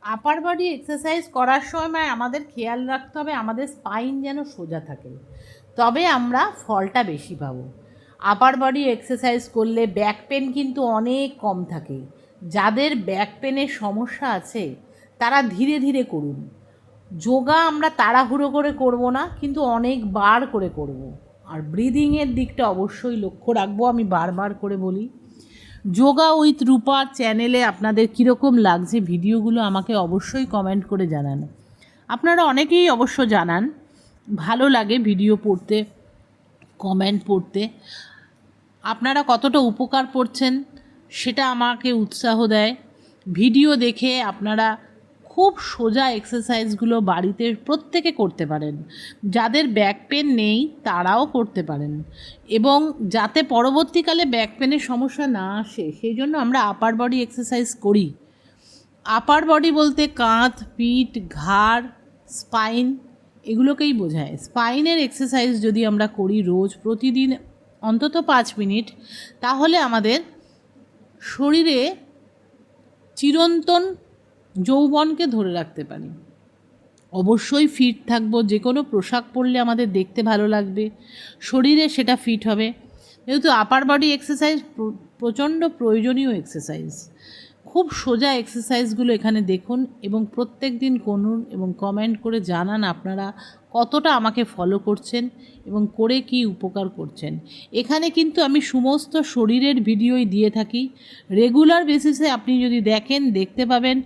আপার body exercise করার সময় আমাদের খেয়াল রাখতে হবে আমাদের স্পাইন যেন সোজা থাকে, তবে আমরা ফলটা বেশি পাবো। আপার বডি এক্সারসাইজ করলে ব্যাক পেন কিন্তু অনেক কম থাকে। যাদের ব্যাক পেনের সমস্যা আছে তারা ধীরে ধীরে করুন। যোগা আমরা তাড়াহুড়ো করে করব না, কিন্তু অনেকবার করে করব। আর ব্রিদিংয়ের দিকটা অবশ্যই লক্ষ্য রাখবো। আমি বারবার করে বলি, যোগা উইথ রূপার চ্যানেলে আপনাদের কীরকম লাগছে ভিডিওগুলো আমাকে অবশ্যই কমেন্ট করে জানান। আপনারা অনেকেই অবশ্য জানান ভালো লাগে ভিডিও পড়তে, কমেন্ট পড়তে। আপনারা কতটা উপকার করছেন সেটা আমাকে উৎসাহ দেয়। ভিডিও দেখে আপনারা খুব সোজা এক্সারসাইজগুলো বাড়িতে প্রত্যেকে করতে পারেন। যাদের ব্যাক পেন নেই তারাও করতে পারেন, এবং যাতে পরবর্তীকালে ব্যাক পেনের সমস্যা না আসে সেই জন্য আমরা আপার বডি এক্সারসাইজ করি। আপার বডি বলতে কাঁধ, পিঠ, ঘাড়, স্পাইন এগুলোকেই বোঝায়। স্পাইনের এক্সারসাইজ যদি আমরা করি রোজ প্রতিদিন অন্তত 5 মিনিট, তাহলে আমাদের শরীরে চিরন্তন যৌবনকে ধরে রাখতে পারি। অবশ্যই ফিট থাকবো, যে কোনো পোশাক পরলে আমাদের দেখতে ভালো লাগবে, শরীরে সেটা ফিট হবে। যেহেতু আপার বডি এক্সারসাইজ প্রচণ্ড প্রয়োজনীয় এক্সারসাইজ। খুব সোজা এক্সারসাইজগুলো এখানে দেখুন এবং প্রত্যেক দিন করুন, এবং কমেন্ট করে জানান আপনারা কতটা আমাকে ফলো করছেন এবং করে কি উপকার করছেন। এখানে কিন্তু আমি সমস্ত শরীরের ভিডিওই দিয়ে থাকি। রেগুলার বেসিসে আপনি যদি দেখতে পাবেন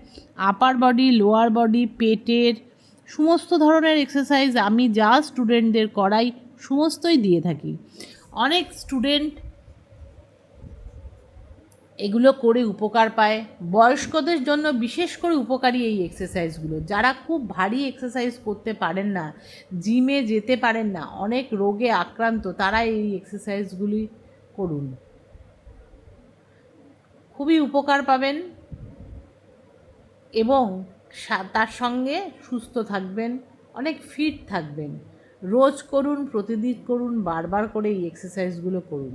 আপার বডি, লোয়ার বডি, পেটের সমস্ত ধরনের এক্সারসাইজ আমি যা স্টুডেন্টদের করাই সমস্তই দিয়ে থাকি। অনেক স্টুডেন্ট এগুলো করে উপকার পায়। বয়স্কদের জন্য বিশেষ করে উপকারী এই এক্সারসাইজগুলো। যারা খুব ভারী এক্সারসাইজ করতে পারেন না, জিমে যেতে পারেন না, অনেক রোগে আক্রান্ত, তারা এই এক্সারসাইজগুলি করুন, খুবই উপকার পাবেন এবং তার সঙ্গে সুস্থ থাকবেন, অনেক ফিট থাকবেন। রোজ করুন, প্রতিদিন করুন, বারবার করে এই এক্সারসাইজগুলো করুন।